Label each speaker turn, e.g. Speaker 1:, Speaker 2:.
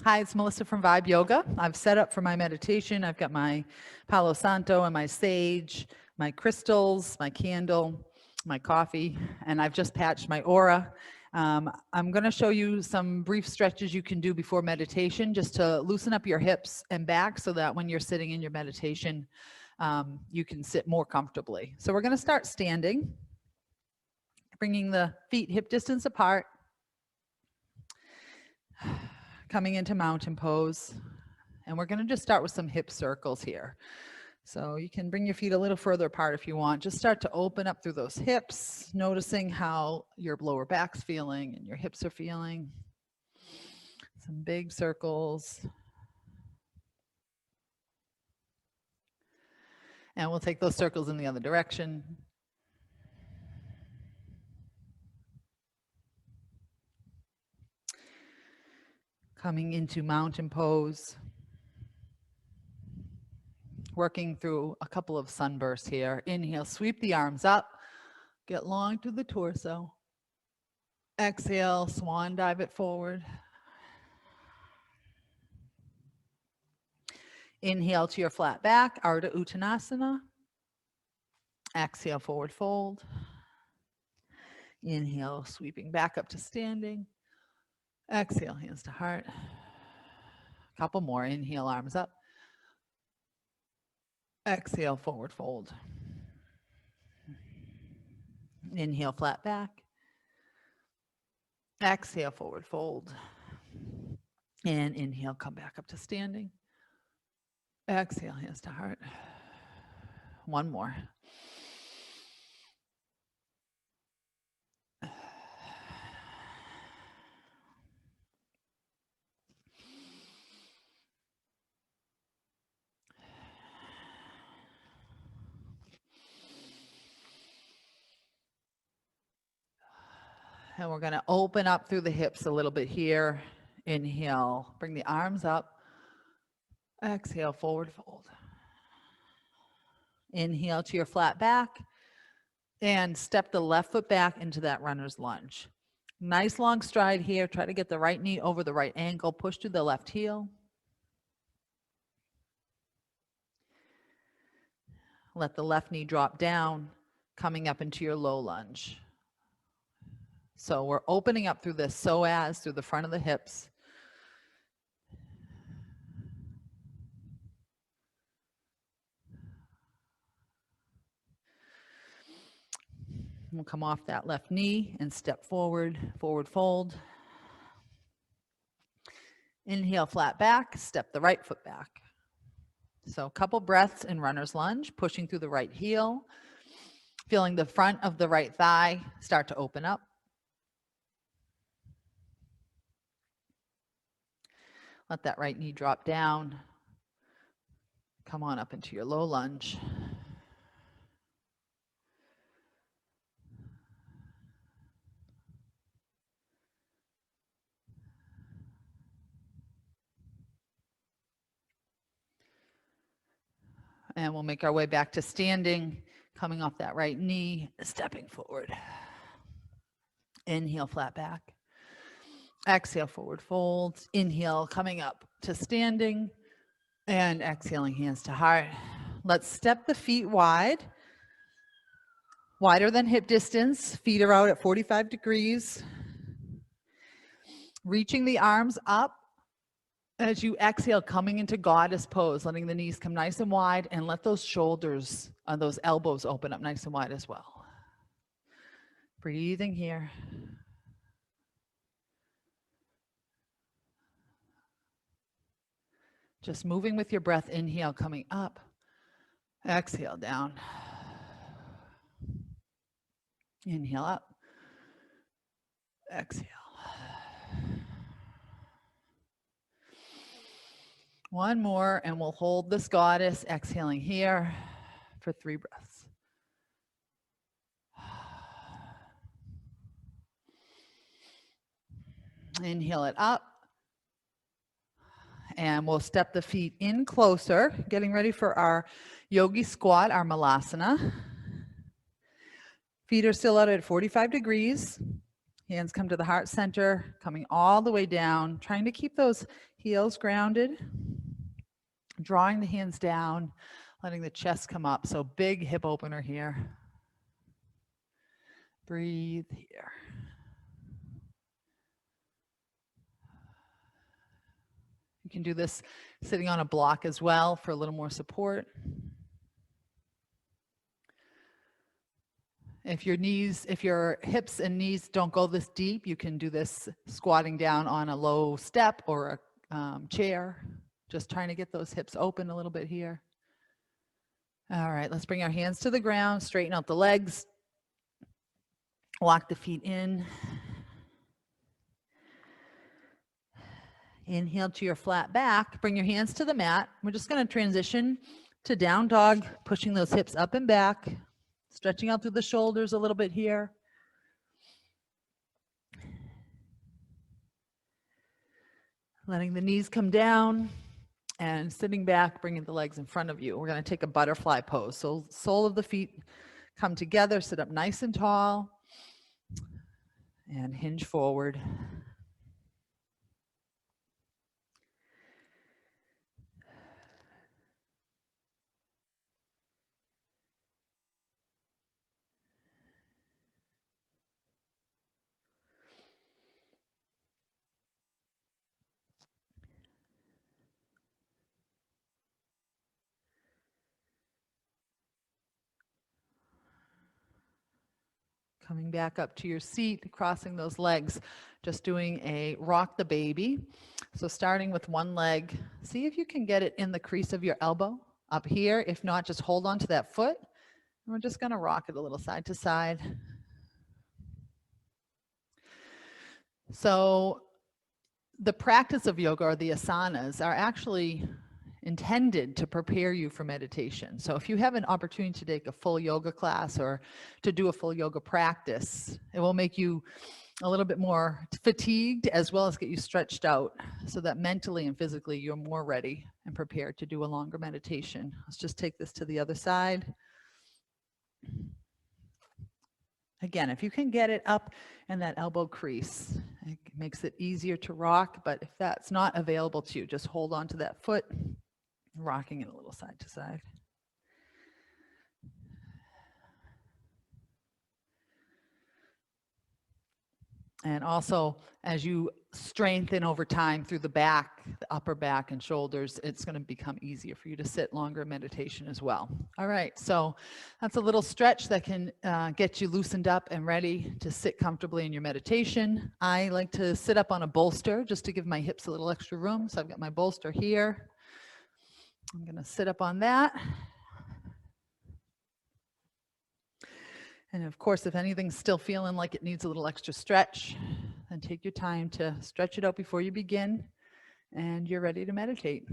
Speaker 1: Hi, it's Melissa from Vibe Yoga. I've set up for my meditation. I've got my Palo Santo and my sage, my crystals, my candle, my coffee, and I've just patched my aura. I'm going to show you some brief stretches you can do before meditation just to loosen up your hips and back so that when you're sitting in your meditation, you can sit more comfortably. So we're going to start standing, bringing the feet hip distance apart. Coming into mountain pose, and we're going to just start with some hip circles here. So you can bring your feet a little further apart if you want. Just start to open up through those hips, noticing how your lower back's feeling and your hips are feeling. Some big circles. And we'll take those circles in the other direction. Coming into mountain pose. Working through a couple of sunbursts here. Inhale, sweep the arms up. Get long through the torso. Exhale, swan dive it forward. Inhale to your flat back, Ardha Uttanasana. Exhale, forward fold. Inhale, sweeping back up to standing. Exhale, hands to heart. A couple more. Inhale, arms up. Exhale, forward fold. Inhale, flat back. Exhale, forward fold. And inhale, come back up to standing. Exhale, hands to heart. One more. And we're going to open up through the hips a little bit here. Inhale, bring the arms up. Exhale, forward fold. Inhale to your flat back. And step the left foot back into that runner's lunge. Nice long stride here. Try to get the right knee over the right ankle. Push to the left heel. Let the left knee drop down, coming up into your low lunge. So we're opening up through the psoas, through the front of the hips. We'll come off that left knee and step forward, forward fold. Inhale, flat back, step the right foot back. So a couple breaths in runner's lunge, pushing through the right heel, feeling the front of the right thigh start to open up. Let that right knee drop down. Come on up into your low lunge. And we'll make our way back to standing, coming off that right knee, stepping forward. Inhale, flat back. Exhale, forward fold. Inhale, coming up to standing. And exhaling, hands to heart. Let's step the feet wide. Wider than hip distance. Feet are out at 45 degrees. Reaching the arms up. As you exhale, coming into goddess pose, letting the knees come nice and wide, and let those shoulders, those elbows open up nice and wide as well. Breathing here. Just moving with your breath. Inhale, coming up. Exhale, down. Inhale up. Exhale. One more, and we'll hold this goddess, exhaling here for 3 breaths. Inhale it up. And we'll step the feet in closer, getting ready for our Yogi Squat, our Malasana. Feet are still out at 45 degrees. Hands come to the heart center, coming all the way down, trying to keep those heels grounded, drawing the hands down, letting the chest come up. So big hip opener here. Breathe here. You can do this sitting on a block as well for a little more support. If your hips and knees don't go this deep, you can do this squatting down on a low step or a chair. Just trying to get those hips open a little bit here. All right, let's bring our hands to the ground, straighten out the legs, walk the feet in. Inhale to your flat back, bring your hands to the mat. We're just going to transition to down dog, pushing those hips up and back, stretching out through the shoulders a little bit here. Letting the knees come down and sitting back, bringing the legs in front of you. We're going to take a butterfly pose. So sole of the feet come together, sit up nice and tall, and hinge forward. Coming back up to your seat, crossing those legs, just doing a rock the baby. So starting with one leg, see if you can get it in the crease of your elbow up here. If not, just hold on to that foot. And we're just going to rock it a little side to side. So the practice of yoga, or the asanas, are actually intended to prepare you for meditation. So if you have an opportunity to take a full yoga class or to do a full yoga practice, it will make you a little bit more fatigued, as well as get you stretched out so that mentally and physically you're more ready and prepared to do a longer meditation. Let's just take this to the other side. Again, if you can get it up in that elbow crease, it makes it easier to rock. But if that's not available to you, just hold on to that foot, rocking it a little side to side. And also, as you strengthen over time through the back, the upper back and shoulders, it's going to become easier for you to sit longer in meditation as well. All right, so that's a little stretch that can get you loosened up and ready to sit comfortably in your meditation. I like to sit up on a bolster just to give my hips a little extra room. So I've got my bolster here. I'm going to sit up on that. And of course, if anything's still feeling like it needs a little extra stretch, then take your time to stretch it out before you begin, and you're ready to meditate.